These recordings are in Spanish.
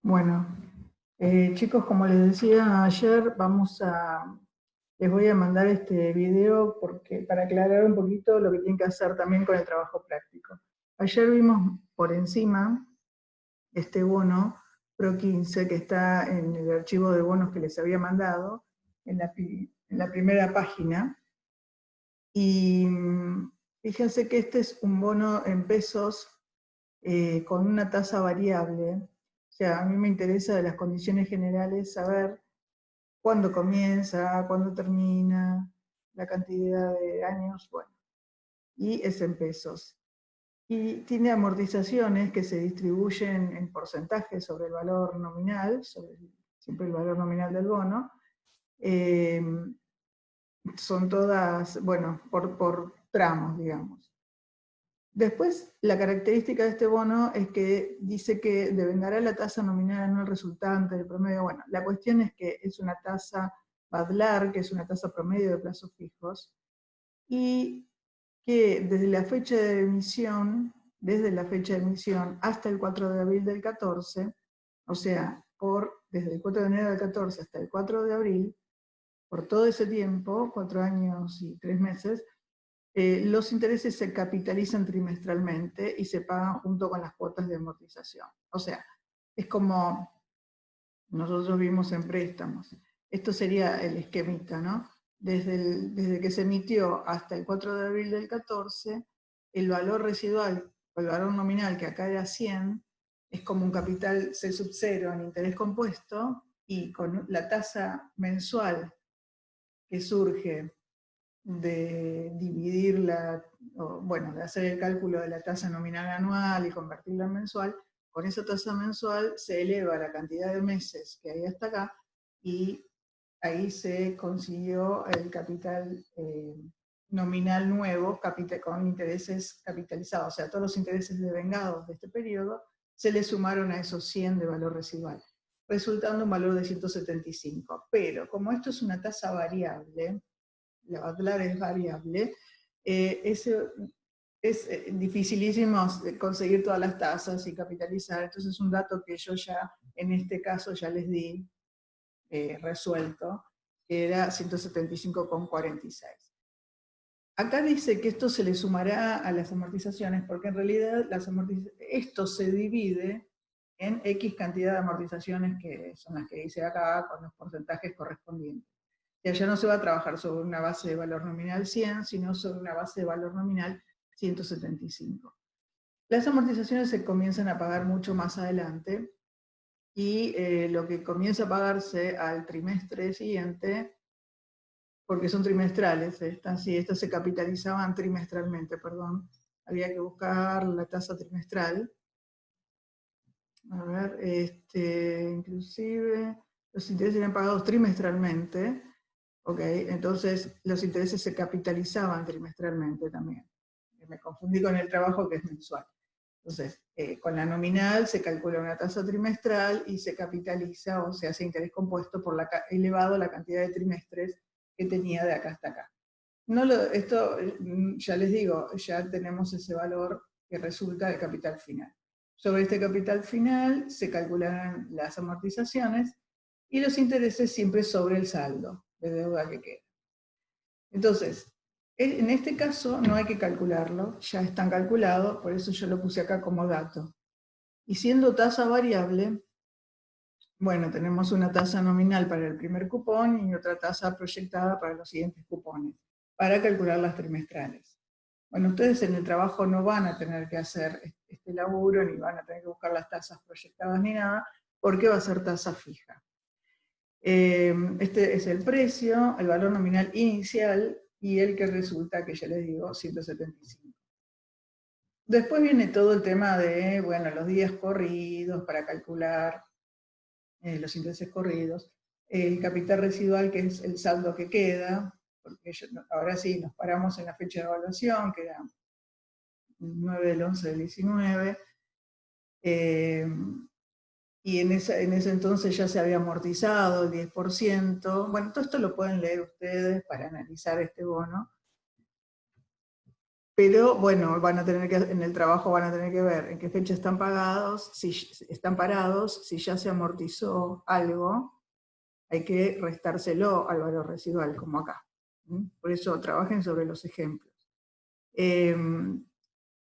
Bueno, chicos, como les decía ayer, les voy a mandar este video para aclarar un poquito lo que tienen que hacer también con el trabajo práctico. Ayer vimos por encima este bono Pro 15 que está en el archivo de bonos que les había mandado en la primera página. Y fíjense que este es un bono en pesos con una tasa variable. O sea, a mí me interesa de las condiciones generales saber cuándo comienza, cuándo termina, la cantidad de años, bueno, y es en pesos. Y tiene amortizaciones que se distribuyen en porcentajes sobre el valor nominal, siempre el valor nominal del bono. Eh, Son todas, bueno, por tramos, digamos. Después, la característica de este bono es que dice que devengará la tasa nominal anual resultante del promedio. Bueno, la cuestión es que es una tasa Badlar, que es una tasa promedio de plazos fijos, y que desde la fecha de emisión hasta el 4 de abril del 14, o sea, desde el 4 de enero del 14 hasta el 4 de abril, por todo ese tiempo, 4 años y 3 meses, los intereses se capitalizan trimestralmente y se pagan junto con las cuotas de amortización. O sea, es como nosotros vimos en préstamos. Esto sería el esquemita, ¿no? Desde que se emitió hasta el 4 de abril del 14, el valor residual, o el valor nominal, que acá era 100, es como un capital C sub 0 en interés compuesto, y con la tasa mensual que surge de de hacer el cálculo de la tasa nominal anual y convertirla en mensual, con esa tasa mensual se eleva la cantidad de meses que hay hasta acá y ahí se consiguió el capital nominal nuevo con intereses capitalizados, o sea, todos los intereses devengados de este periodo se le sumaron a esos 100 de valor residual, resultando un valor de 175. Pero como esto es una tasa variable, la Badlar es variable, es dificilísimo conseguir todas las tasas y capitalizar, entonces es un dato que yo ya, en este caso, ya les di resuelto, que era 175,46. Acá dice que esto se le sumará a las amortizaciones, porque en realidad esto se divide en X cantidad de amortizaciones, que son las que dice acá, con los porcentajes correspondientes. Ya no se va a trabajar sobre una base de valor nominal 100, sino sobre una base de valor nominal 175. Las amortizaciones se comienzan a pagar mucho más adelante, y lo que comienza a pagarse al trimestre siguiente, porque son trimestrales, estas se capitalizaban trimestralmente, perdón, había que buscar la tasa trimestral. A ver, inclusive los intereses eran pagados trimestralmente, ok, entonces los intereses se capitalizaban trimestralmente también. Me confundí con el trabajo que es mensual. Entonces, con la nominal se calcula una tasa trimestral y se capitaliza o se hace interés compuesto por elevado la cantidad de trimestres que tenía de acá hasta acá. Esto, ya les digo, ya tenemos ese valor que resulta del capital final. Sobre este capital final se calcularán las amortizaciones y los intereses siempre sobre el saldo de deuda que queda. Entonces, en este caso no hay que calcularlo, ya están calculados, por eso yo lo puse acá como dato. Y siendo tasa variable, bueno, tenemos una tasa nominal para el primer cupón y otra tasa proyectada para los siguientes cupones, para calcular las trimestrales. Bueno, ustedes en el trabajo no van a tener que hacer este laburo, ni van a tener que buscar las tasas proyectadas ni nada, porque va a ser tasa fija. Este es el precio, el valor nominal inicial y el que resulta, que ya les digo, 175. Después viene todo el tema de, bueno, los días corridos para calcular los intereses corridos, el capital residual, que es el saldo que queda, porque ahora sí nos paramos en la fecha de evaluación, que era 9 del 11 del 19, y en ese entonces ya se había amortizado el 10%. Bueno, todo esto lo pueden leer ustedes para analizar este bono. Pero bueno, van a tener que, en el trabajo van a tener que ver en qué fecha están pagados, si están parados, si ya se amortizó algo, hay que restárselo al valor residual, como acá. Por eso trabajen sobre los ejemplos.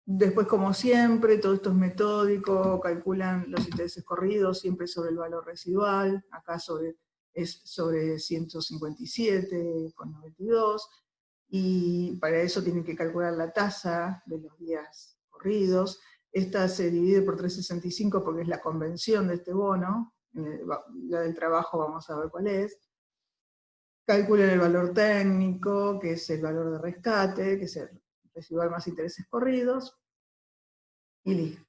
Después, como siempre, todo esto es metódico, calculan los intereses corridos siempre sobre el valor residual, acá es sobre 157,92, y para eso tienen que calcular la tasa de los días corridos. Esta se divide por 365 porque es la convención de este bono, la del trabajo vamos a ver cuál es. Calculen el valor técnico, que es el valor de rescate, que es el residual más intereses corridos, y listo.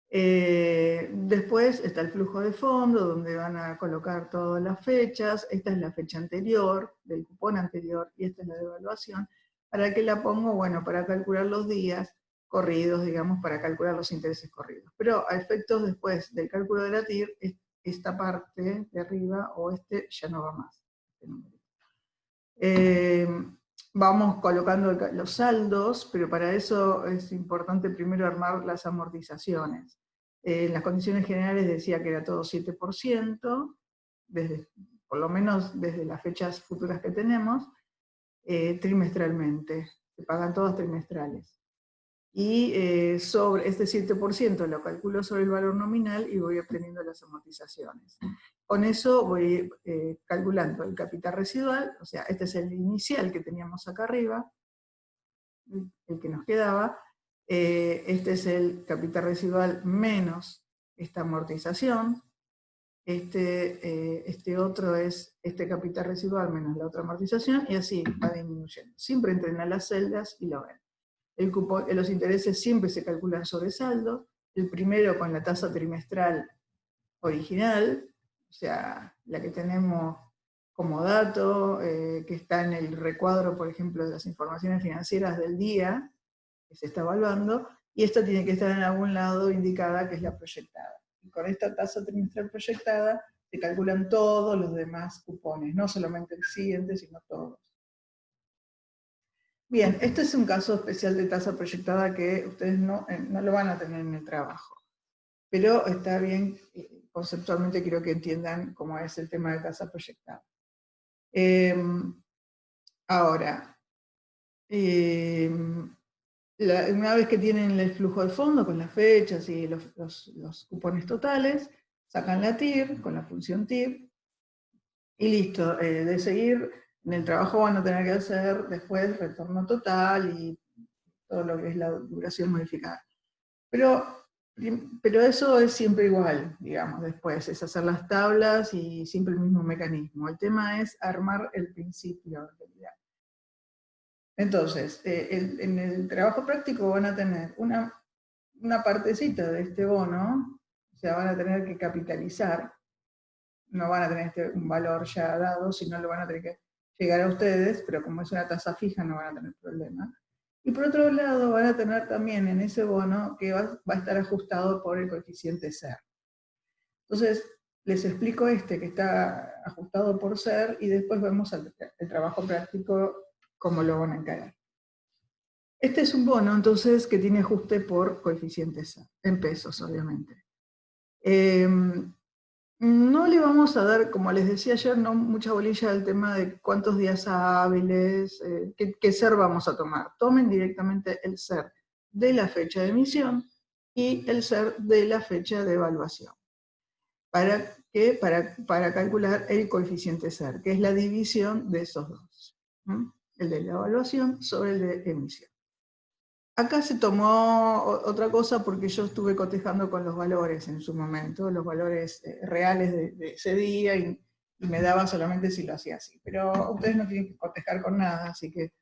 Después está el flujo de fondo, donde van a colocar todas las fechas. Esta es la fecha anterior, del cupón anterior, y esta es la devaluación. ¿Para qué la pongo? Bueno, para calcular los días corridos, digamos, para calcular los intereses corridos. Pero a efectos después del cálculo de la TIR, esta parte de arriba, o ya no va más. Vamos colocando los saldos, pero para eso es importante primero armar las amortizaciones. En las condiciones generales decía que era todo 7%, por lo menos desde las fechas futuras que tenemos, trimestralmente. Se pagan todas trimestrales. Y sobre este 7% lo calculo sobre el valor nominal y voy obteniendo las amortizaciones. Con eso voy calculando el capital residual, o sea, este es el inicial que teníamos acá arriba, el que nos quedaba. Este es el capital residual menos esta amortización. Este otro es este capital residual menos la otra amortización, y así va disminuyendo. Siempre entren a las celdas y lo ven. Los intereses siempre se calculan sobre saldo, el primero con la tasa trimestral original, o sea, la que tenemos como dato, que está en el recuadro, por ejemplo, de las informaciones financieras del día, que se está evaluando, y esta tiene que estar en algún lado indicada, que es la proyectada. Y con esta tasa trimestral proyectada se calculan todos los demás cupones, no solamente el siguiente, sino todos. Bien, este es un caso especial de tasa proyectada que ustedes no lo van a tener en el trabajo, pero está bien, conceptualmente quiero que entiendan cómo es el tema de tasa proyectada. Ahora, una vez que tienen el flujo de fondo con las fechas y los cupones totales, sacan la TIR con la función TIR, y listo. De seguir, en el trabajo van a tener que hacer después retorno total y todo lo que es la duración modificada. Pero eso es siempre igual, digamos, después, es hacer las tablas y siempre el mismo mecanismo. El tema es armar el principio, en realidad. Entonces, en el trabajo práctico van a tener una partecita de este bono, o sea, van a tener que capitalizar, no van a tener un valor ya dado, sino lo van a tener que llegar a ustedes, pero como es una tasa fija no van a tener problema. Y por otro lado van a tener también en ese bono que va a estar ajustado por el coeficiente SER. Entonces, les explico que está ajustado por SER, y después vemos el trabajo práctico, cómo lo van a encarar. Este es un bono, entonces, que tiene ajuste por coeficiente SER, en pesos, obviamente. No le vamos a dar, como les decía ayer, no mucha bolilla al tema de cuántos días hábiles, qué SER vamos a tomar. Tomen directamente el SER de la fecha de emisión y el SER de la fecha de evaluación. ¿Para qué? Para calcular el coeficiente SER, que es la división de esos dos. El de la evaluación sobre el de emisión. Acá se tomó otra cosa porque yo estuve cotejando con los valores en su momento, los valores reales de ese día, y me daba solamente si lo hacía así. Pero ustedes no tienen que cotejar con nada, así que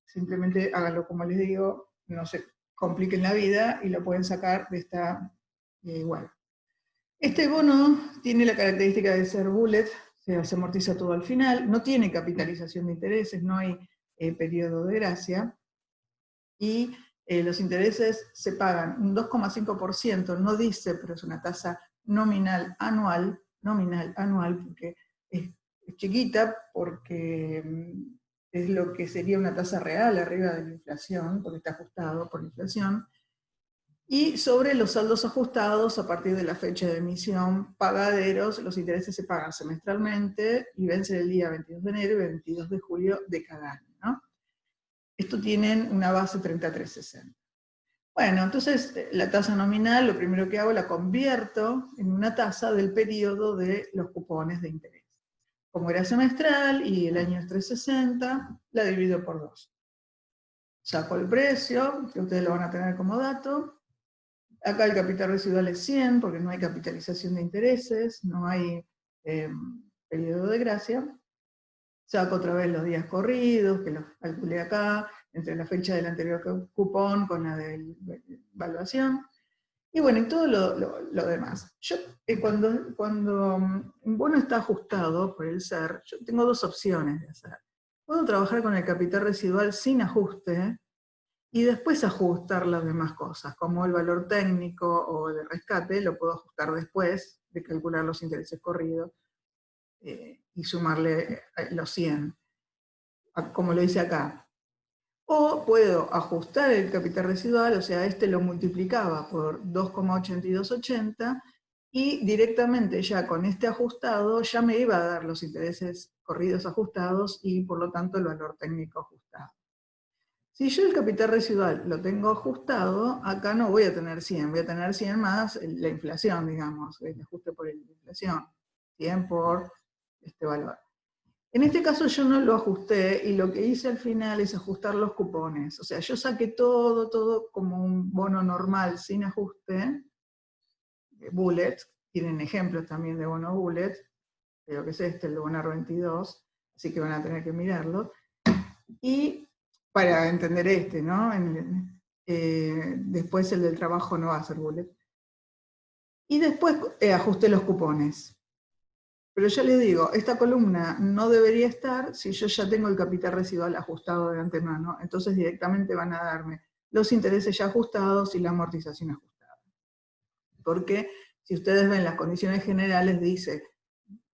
simplemente háganlo como les digo, no se compliquen la vida y lo pueden sacar de esta igual. Este bono tiene la característica de ser bullet, se amortiza todo al final, no tiene capitalización de intereses, no hay periodo de gracia, y los intereses se pagan un 2,5%, no dice, pero es una tasa nominal anual, porque es chiquita, porque es lo que sería una tasa real arriba de la inflación, porque está ajustado por la inflación, y sobre los saldos ajustados a partir de la fecha de emisión, pagaderos, los intereses se pagan semestralmente y vencen el día 22 de enero y 22 de julio de cada año, ¿no? Esto tienen una base 33,60. Bueno, entonces la tasa nominal, lo primero que hago, la convierto en una tasa del periodo de los cupones de interés. Como era semestral y el año es 360, la divido por 2. Saco el precio, que ustedes lo van a tener como dato. Acá el capital residual es 100, porque no hay capitalización de intereses, no hay periodo de gracia. Saco otra vez los días corridos, que los calculé acá, entre la fecha del anterior cupón con la de evaluación. Y bueno, y todo lo demás. Yo, cuando un bono está ajustado por el SER, yo tengo dos opciones de hacer. Puedo trabajar con el capital residual sin ajuste y después ajustar las demás cosas, como el valor técnico o de rescate, lo puedo ajustar después de calcular los intereses corridos y sumarle los 100, como lo dice acá. O puedo ajustar el capital residual, o sea, este lo multiplicaba por 2,8280 y directamente ya con este ajustado ya me iba a dar los intereses corridos ajustados y por lo tanto el valor técnico ajustado. Si yo el capital residual lo tengo ajustado, acá no voy a tener 100, voy a tener 100 más la inflación, digamos, el ajuste por la inflación, 100 por este valor. En este caso yo no lo ajusté y lo que hice al final es ajustar los cupones. O sea, yo saqué todo como un bono normal sin ajuste, bullet, tienen ejemplos también de bono bullet, creo que es este, el de Bonar 22, así que van a tener que mirarlo. Y para entender este, ¿no? Después el del trabajo no va a ser bullet. Y después ajusté los cupones. Pero ya les digo, esta columna no debería estar si yo ya tengo el capital residual ajustado de antemano, entonces directamente van a darme los intereses ya ajustados y la amortización ajustada. Porque si ustedes ven las condiciones generales, dice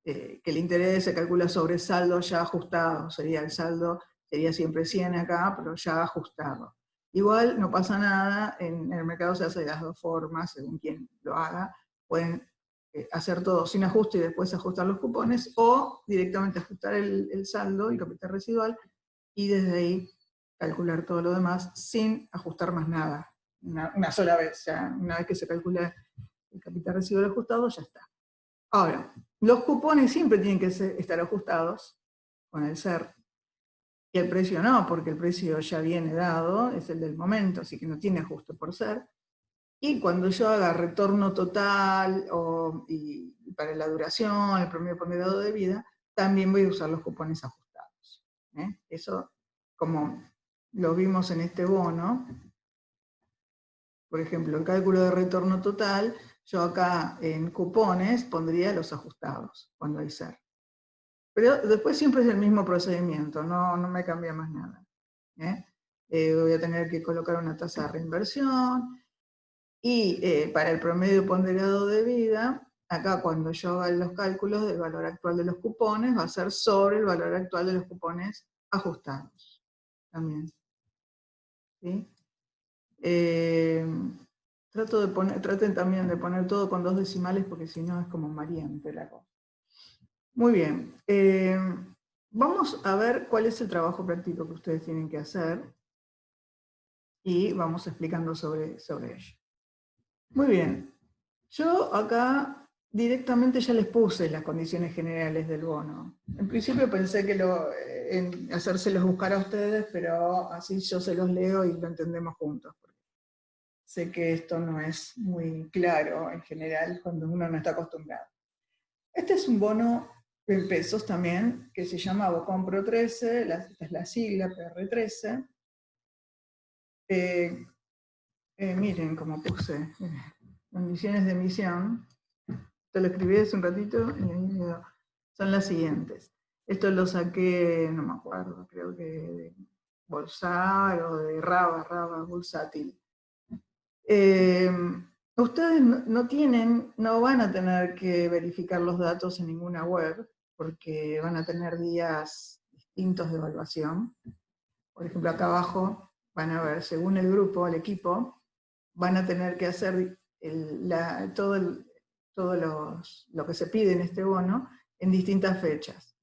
que el interés se calcula sobre saldo ya ajustado, sería el saldo, sería siempre 100 acá, pero ya ajustado. Igual no pasa nada, en el mercado se hace de las dos formas, según quien lo haga, pueden hacer todo sin ajuste y después ajustar los cupones, o directamente ajustar el saldo, el capital residual, y desde ahí calcular todo lo demás sin ajustar más nada, una sola vez, ya una vez que se calcula el capital residual ajustado, ya está. Ahora, los cupones siempre tienen que estar ajustados con el SER, y el precio no, porque el precio ya viene dado, es el del momento, así que no tiene ajuste por SER. Y cuando yo haga retorno total y para la duración, el promedio ponderado de vida, también voy a usar los cupones ajustados. Eso, como lo vimos en este bono, por ejemplo, el cálculo de retorno total, yo acá en cupones pondría los ajustados cuando hay SER. Pero después siempre es el mismo procedimiento, no me cambia más nada. Voy a tener que colocar una tasa de reinversión, y para el promedio ponderado de vida, acá cuando yo haga los cálculos del valor actual de los cupones, va a ser sobre el valor actual de los cupones ajustados. También. ¿Sí? Traten también de poner todo con 2 decimales porque si no es como variante la cosa. Muy bien. Vamos a ver cuál es el trabajo práctico que ustedes tienen que hacer y vamos explicando sobre ello. Muy bien. Yo acá directamente ya les puse las condiciones generales del bono. En principio pensé que en hacérselos buscar a ustedes, pero así yo se los leo y lo entendemos juntos. Sé que esto no es muy claro en general cuando uno no está acostumbrado. Este es un bono en pesos también, que se llama Bocompro 13, esta es la sigla, PR13. Miren cómo puse condiciones de emisión. Te lo escribí hace un ratito y son las siguientes. Esto lo saqué, no me acuerdo, creo que de Bolsar o de Raba Bursátil. Ustedes no van a tener que verificar los datos en ninguna web, porque van a tener días distintos de evaluación. Por ejemplo, acá abajo van a ver, según el grupo, el equipo, van a tener que hacer lo que se pide en este bono en distintas fechas.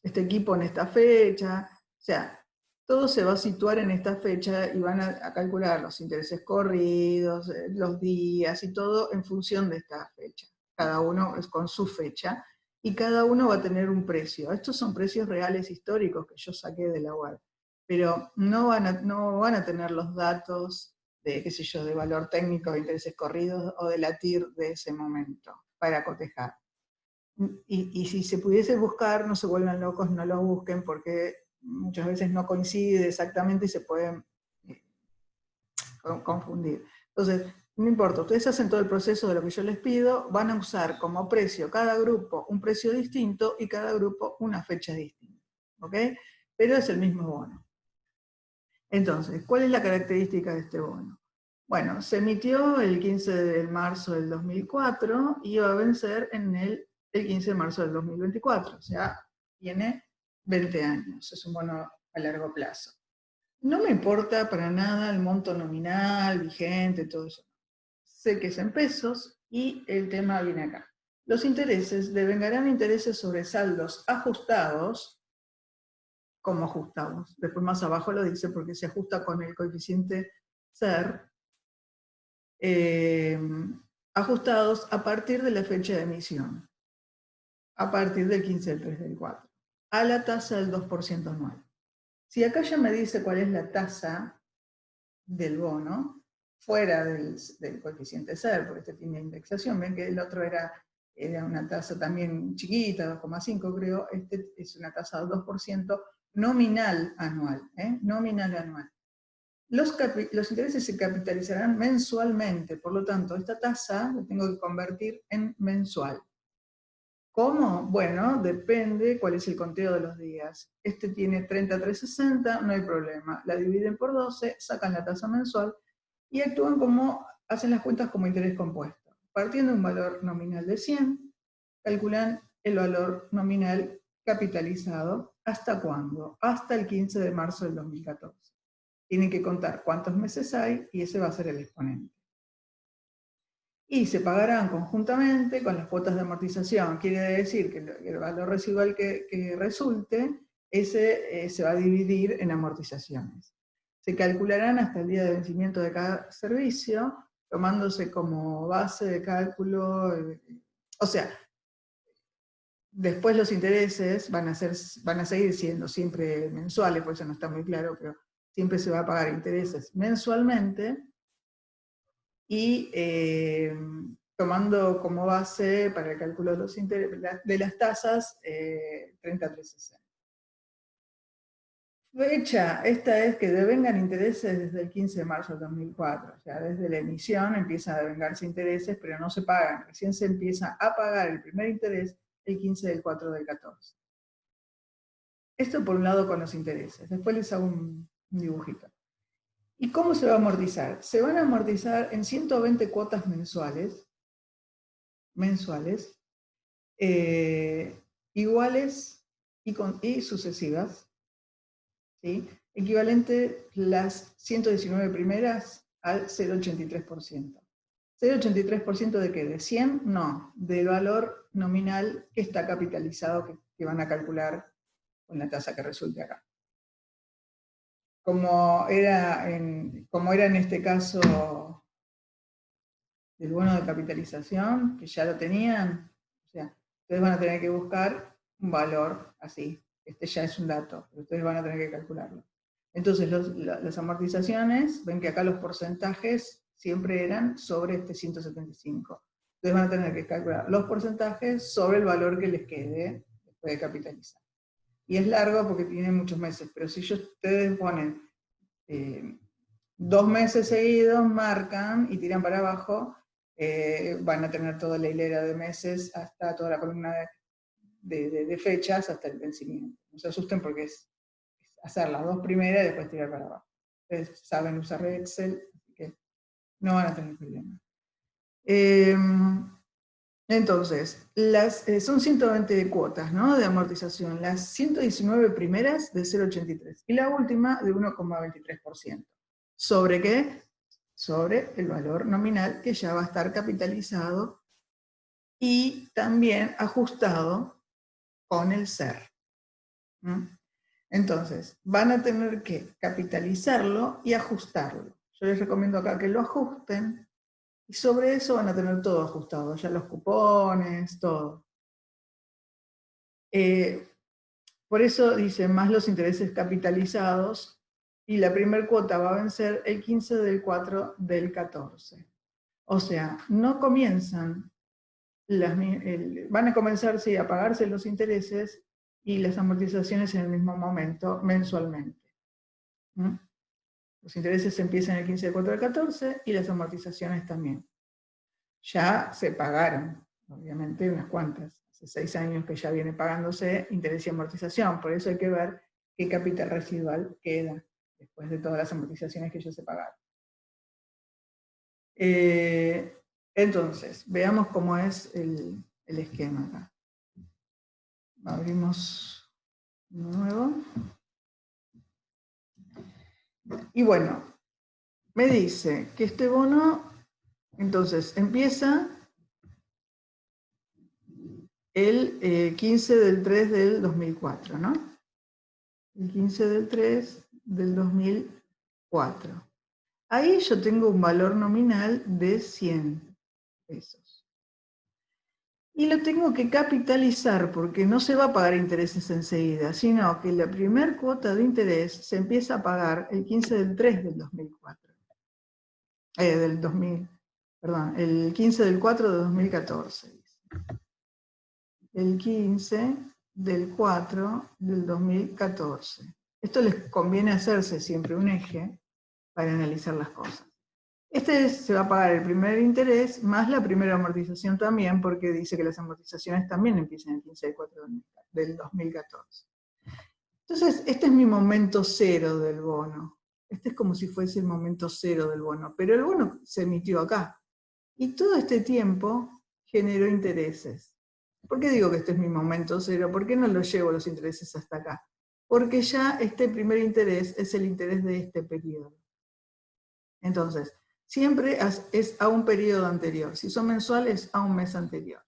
Este equipo en esta fecha, o sea, todo se va a situar en esta fecha y van a calcular los intereses corridos, los días y todo en función de esta fecha. Cada uno es con su fecha y cada uno va a tener un precio. Estos son precios reales históricos que yo saqué de la web, pero no van a tener los datos de, qué sé yo, de valor técnico, de intereses corridos o de la TIR de ese momento para cotejar. Y si se pudiese buscar, no se vuelvan locos, no lo busquen, porque muchas veces no coincide exactamente y se pueden confundir. Entonces, no importa, ustedes hacen todo el proceso de lo que yo les pido, van a usar como precio cada grupo un precio distinto y cada grupo una fecha distinta. ¿Ok? Pero es el mismo bono. Entonces, ¿cuál es la característica de este bono? Bueno, se emitió el 15 de marzo del 2004 y va a vencer en el 15 de marzo del 2024, o sea, tiene 20 años, es un bono a largo plazo. No me importa para nada el monto nominal, vigente, todo eso. Sé que es en pesos y el tema viene acá. Los intereses devengarán intereses sobre saldos ajustados, como ajustados. Después más abajo lo dice porque se ajusta con el coeficiente SER, ajustados a partir de la fecha de emisión, a partir del 15 del 3 del 4, a la tasa del 2% anual. Si acá ya me dice cuál es la tasa del bono, fuera del coeficiente SER, porque este tiene indexación, ven que el otro era una tasa también chiquita, 2,5 creo, este es una tasa del 2% nominal anual, nominal anual. Los intereses se capitalizarán mensualmente, por lo tanto, esta tasa la tengo que convertir en mensual. ¿Cómo? Bueno, depende cuál es el conteo de los días. Este tiene 33,60, no hay problema. La dividen por 12, sacan la tasa mensual y actúan como, hacen las cuentas como interés compuesto. Partiendo de un valor nominal de 100, calculan el valor nominal capitalizado. ¿Hasta cuándo? Hasta el 15 de marzo del 2014. Tienen que contar cuántos meses hay y ese va a ser el exponente. Y se pagarán conjuntamente con las cuotas de amortización. Quiere decir que el valor residual que resulte, ese se va a dividir en amortizaciones. Se calcularán hasta el día de vencimiento de cada servicio, tomándose como base de cálculo, o sea, después los intereses van a seguir siendo siempre mensuales, por eso no está muy claro, pero siempre se va a pagar intereses mensualmente, y tomando como base para el cálculo de las tasas 33,60. Fecha, esta es que devengan intereses desde el 15 de marzo del 2004, o sea, desde la emisión empiezan a devengarse intereses, pero no se pagan, recién se empieza a pagar el primer interés el 15 del 4 del 14. Esto por un lado con los intereses, después les hago un dibujito. ¿Y cómo se va a amortizar? Se van a amortizar en 120 cuotas mensuales, iguales y sucesivas, ¿sí? Equivalente las 119 primeras al 0,83%. ¿0,83% de qué? ¿De 100? No, del valor nominal que está capitalizado, que van a calcular con la tasa que resulte acá. Como era en este caso del bono de capitalización, que ya lo tenían, o sea, ustedes van a tener que buscar un valor así, este ya es un dato, pero ustedes van a tener que calcularlo. Entonces, las amortizaciones, ven que acá los porcentajes siempre eran sobre este 175. Ustedes van a tener que calcular los porcentajes sobre el valor que les quede después de capitalizar. Y es largo porque tiene muchos meses, pero si ustedes ponen 2 meses seguidos, marcan y tiran para abajo, van a tener toda la hilera de meses, hasta toda la columna de fechas, hasta el vencimiento. No se asusten porque es hacer las 2 primeras y después tirar para abajo. Ustedes saben usar Excel, así que no van a tener problema. Entonces, son 120 cuotas, ¿no?, de amortización. Las 119 primeras de 0,83 y la última de 1,23%. ¿Sobre qué? Sobre el valor nominal que ya va a estar capitalizado y también ajustado con el SER. Entonces, van a tener que capitalizarlo y ajustarlo. Yo les recomiendo acá que lo ajusten y sobre eso van a tener todo ajustado, ya los cupones, todo. Por eso dice, más los intereses capitalizados, y la primera cuota va a vencer el 15 del 4 del 14. O sea, no comienzan, van a comenzar, sí, a pagarse los intereses y las amortizaciones en el mismo momento, mensualmente. Los intereses empiezan el 15 del 4 del 14 y las amortizaciones también. Ya se pagaron, obviamente, unas cuantas. Hace 6 años que ya viene pagándose interés y amortización, por eso hay que ver qué capital residual queda después de todas las amortizaciones que ya se pagaron. Entonces, veamos cómo es el esquema acá. Abrimos uno nuevo. Y bueno, me dice que este bono, entonces, empieza el 15 del 3 del 2004, ¿no? El 15 del 3 del 2004. Ahí yo tengo un valor nominal de 100 pesos. Y lo tengo que capitalizar porque no se va a pagar intereses enseguida, sino que la primera cuota de interés se empieza a pagar el 15 del 3 del 2004. Del 2000, perdón, el 15 del 4 de 2014. El 15 del 4 del 2014. Esto les conviene hacerse siempre un eje para analizar las cosas. Este se va a pagar el primer interés más la primera amortización también, porque dice que las amortizaciones también empiezan el 15 del 4 del 2014. Entonces, este es mi momento cero del bono. Este es como si fuese el momento cero del bono, pero el bono se emitió acá. Y todo este tiempo generó intereses. ¿Por qué digo que este es mi momento cero? ¿Por qué no lo llevo los intereses hasta acá? Porque ya este primer interés es el interés de este periodo. Entonces, siempre es a un periodo anterior. Si son mensuales, a un mes anterior.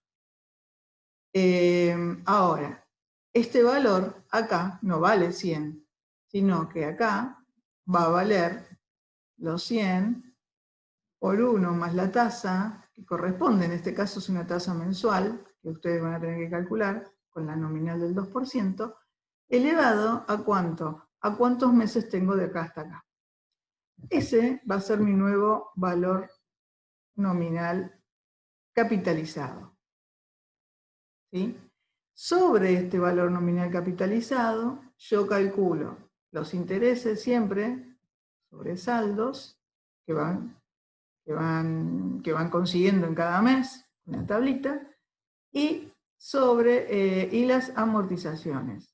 Ahora, este valor acá no vale 100, sino que acá va a valer los 100 por 1 más la tasa, que corresponde, en este caso es una tasa mensual, que ustedes van a tener que calcular con la nominal del 2%, elevado a ¿cuánto? ¿A cuántos meses tengo de acá hasta acá? Ese va a ser mi nuevo valor nominal capitalizado. ¿Sí? Sobre este valor nominal capitalizado, yo calculo los intereses siempre sobre saldos que van consiguiendo en cada mes, una tablita, y y las amortizaciones,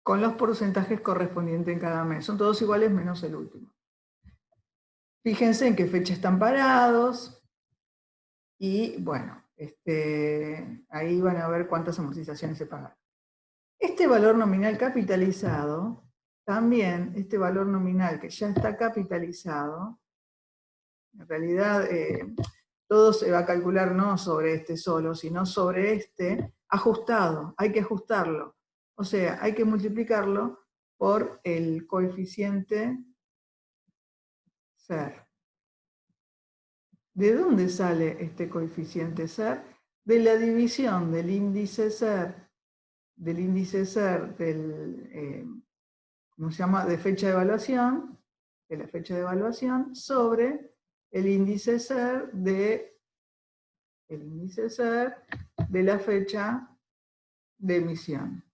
con los porcentajes correspondientes en cada mes. Son todos iguales menos el último. Fíjense en qué fecha están parados, y bueno, ahí van a ver cuántas amortizaciones se pagaron. Este valor nominal capitalizado, también este valor nominal que ya está capitalizado, en realidad todo se va a calcular no sobre este solo, sino sobre este ajustado, hay que ajustarlo. O sea, hay que multiplicarlo por el coeficiente SER. ¿De dónde sale este coeficiente SER? De la división del índice SER, ¿cómo se llama?, de fecha de evaluación, de la fecha de evaluación, sobre el índice SER de la fecha de emisión.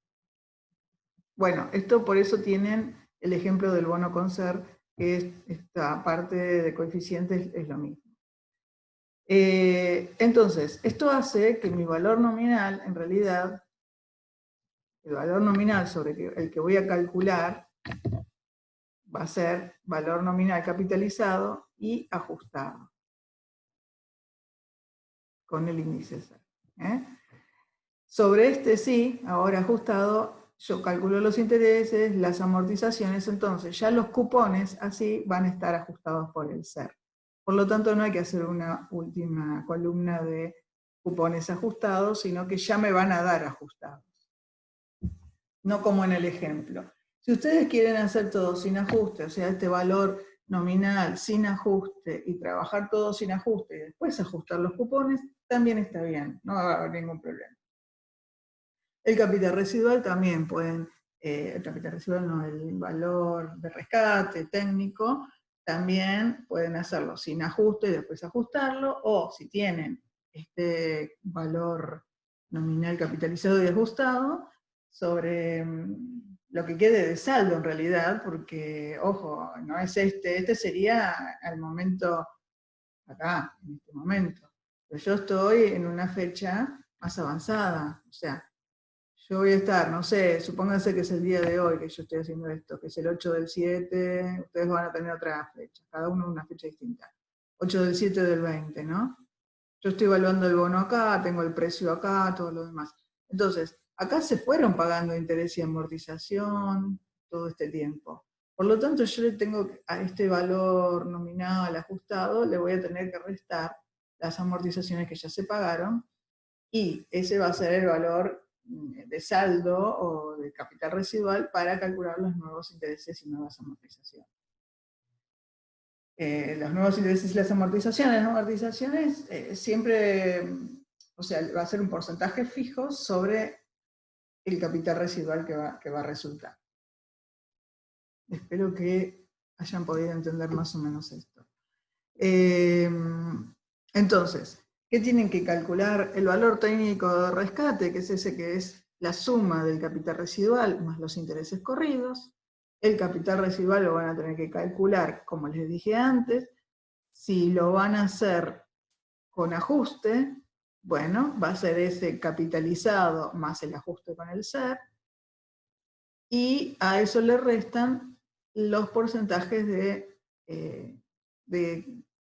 Bueno, esto por eso tienen el ejemplo del bono con SER, que esta parte de coeficientes es lo mismo. Entonces, esto hace que mi valor nominal, en realidad, el valor nominal sobre el que voy a calcular, va a ser valor nominal capitalizado y ajustado. con el índice SER. Sobre este sí, ahora ajustado, yo calculo los intereses, las amortizaciones, entonces ya los cupones así van a estar ajustados por el SER. Por lo tanto, no hay que hacer una última columna de cupones ajustados, sino que ya me van a dar ajustados. No como en el ejemplo. Si ustedes quieren hacer todo sin ajuste, o sea, este valor nominal sin ajuste y trabajar todo sin ajuste y después ajustar los cupones, también está bien, no va a haber ningún problema. El capital residual también pueden, el capital residual no, el valor de rescate técnico, también pueden hacerlo sin ajuste y después ajustarlo, o si tienen este valor nominal capitalizado y ajustado, sobre lo que quede de saldo en realidad, porque, ojo, no es este sería al momento, acá, en este momento. Pero yo estoy en una fecha más avanzada, o sea, yo voy a estar, no sé, supónganse que es el día de hoy que yo estoy haciendo esto, que es el 8/7, ustedes van a tener otra fecha, cada uno una fecha distinta. 8/7/20, ¿no? Yo estoy evaluando el bono acá, tengo el precio acá, todo lo demás. Entonces, acá se fueron pagando interés y amortización todo este tiempo. Por lo tanto, yo le tengo a este valor nominal ajustado, le voy a tener que restar las amortizaciones que ya se pagaron, y ese va a ser el valor de saldo o de capital residual para calcular los nuevos intereses y nuevas amortizaciones. Los nuevos intereses y las amortizaciones siempre, o sea, va a ser un porcentaje fijo sobre el capital residual que va a resultar. Espero que hayan podido entender más o menos esto. Entonces, ¿qué tienen que calcular? El valor técnico de rescate, que es ese que es la suma del capital residual más los intereses corridos. El capital residual lo van a tener que calcular, como les dije antes. Si lo van a hacer con ajuste, bueno, va a ser ese capitalizado más el ajuste con el SER, y a eso le restan los porcentajes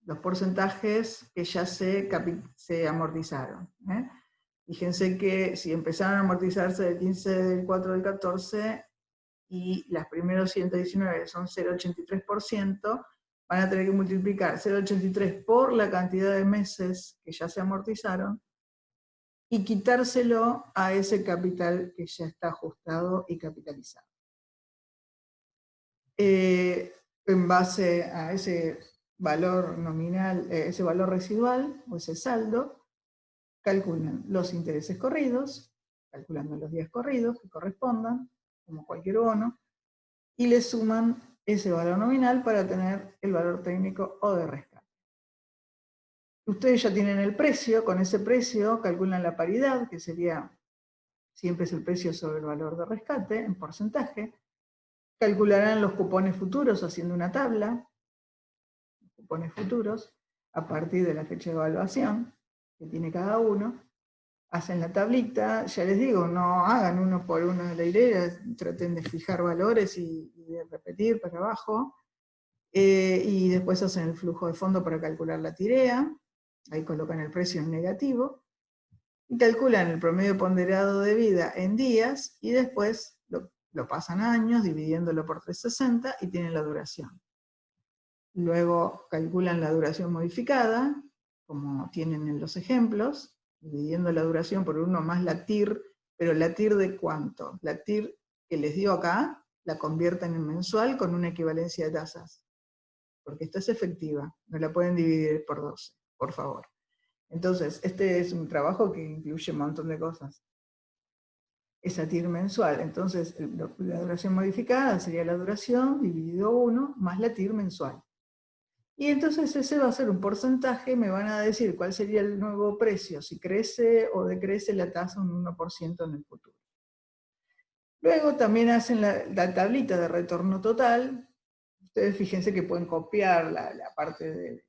los porcentajes que ya se amortizaron. Fíjense que si empezaron a amortizarse del 15 del 4 del 14 y las primeros 119 son 0,83%, van a tener que multiplicar 0,83 por la cantidad de meses que ya se amortizaron y quitárselo a ese capital que ya está ajustado y capitalizado. En base a ese valor nominal, ese valor residual o ese saldo, calculan los intereses corridos, calculando los días corridos que correspondan, como cualquier bono, y le suman ese valor nominal para tener el valor técnico o de rescate. Ustedes ya tienen el precio, con ese precio calculan la paridad, que sería, siempre es el precio sobre el valor de rescate, en porcentaje. Calcularán los cupones futuros haciendo una tabla, los cupones futuros, a partir de la fecha de evaluación que tiene cada uno. Hacen la tablita, ya les digo, no hagan uno por uno de la hilera, traten de fijar valores y de repetir para abajo. Y después hacen el flujo de fondo para calcular la tirea, ahí colocan el precio en negativo, y calculan el promedio ponderado de vida en días, y después lo pasan a años, dividiéndolo por 360, y tienen la duración. Luego calculan la duración modificada, como tienen en los ejemplos, dividiendo la duración por 1 más la TIR, pero la TIR ¿de cuánto? La TIR que les dio acá, la convierten en mensual con una equivalencia de tasas, porque esta es efectiva, no la pueden dividir por 12, por favor. Entonces, este es un trabajo que incluye un montón de cosas. Esa TIR mensual, entonces la duración modificada sería la duración dividido 1 más la TIR mensual. Y entonces ese va a ser un porcentaje, me van a decir cuál sería el nuevo precio, si crece o decrece la tasa un 1% en el futuro. Luego también hacen la tablita de retorno total. Ustedes fíjense que pueden copiar la parte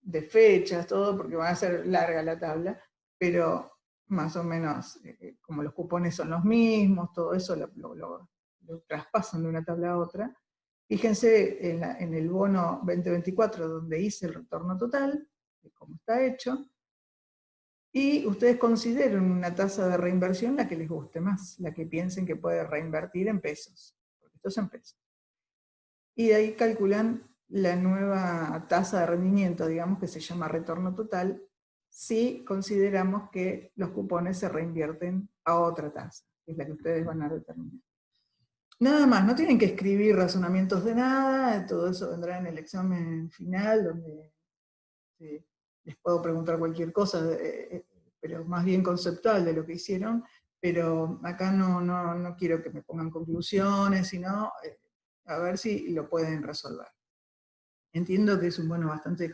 de fechas, todo, porque va a ser larga la tabla, pero más o menos, como los cupones son los mismos, todo eso lo traspasan de una tabla a otra. Fíjense en el bono 2024, donde hice el retorno total, de cómo está hecho. Y ustedes consideren una tasa de reinversión la que les guste más, la que piensen que puede reinvertir en pesos, porque esto es en pesos. Y de ahí calculan la nueva tasa de rendimiento, digamos que se llama retorno total, si consideramos que los cupones se reinvierten a otra tasa, que es la que ustedes van a determinar. Nada más, no tienen que escribir razonamientos de nada, todo eso vendrá en el examen final, donde les puedo preguntar cualquier cosa, pero más bien conceptual de lo que hicieron, pero acá no quiero que me pongan conclusiones, sino a ver si lo pueden resolver. Entiendo que es un bono bastante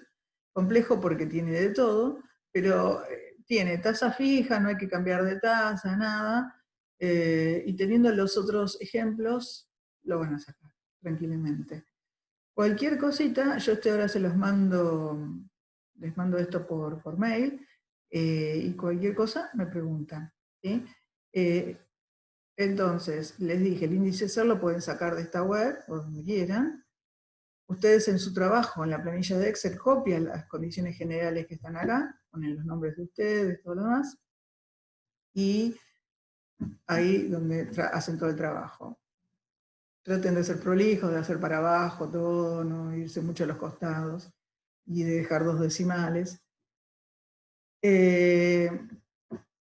complejo porque tiene de todo, pero tiene tasa fija, no hay que cambiar de tasa, nada, y teniendo los otros ejemplos, lo van a sacar tranquilamente. Cualquier cosita, yo ahora se los mando, les mando esto por mail, y cualquier cosa me preguntan. ¿Sí? Entonces, les dije, el índice SER lo pueden sacar de esta web, o donde quieran. Ustedes en su trabajo, en la planilla de Excel, copian las condiciones generales que están acá, ponen los nombres de ustedes, todo lo demás, y ahí donde hacen todo el trabajo. Traten de ser prolijos, de hacer para abajo todo, no irse mucho a los costados y de dejar 2 decimales.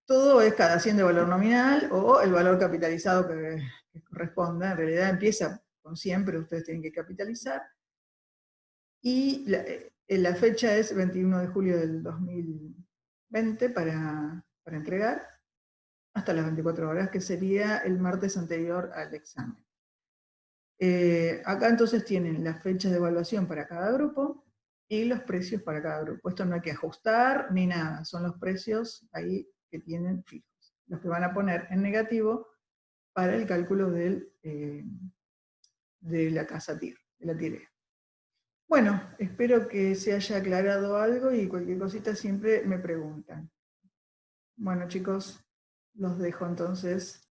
Todo es cada 100 de valor nominal o el valor capitalizado que corresponda. En realidad empieza con 100, pero ustedes tienen que capitalizar. Y la fecha es 21 de julio del 2020 para entregar, hasta las 24 horas, que sería el martes anterior al examen. Acá entonces tienen las fechas de evaluación para cada grupo y los precios para cada grupo. Esto no hay que ajustar ni nada, son los precios ahí que tienen fijos, los que van a poner en negativo para el cálculo de la tasa TIR, de la TIR. Bueno, espero que se haya aclarado algo y cualquier cosita siempre me preguntan. Bueno chicos, los dejo entonces.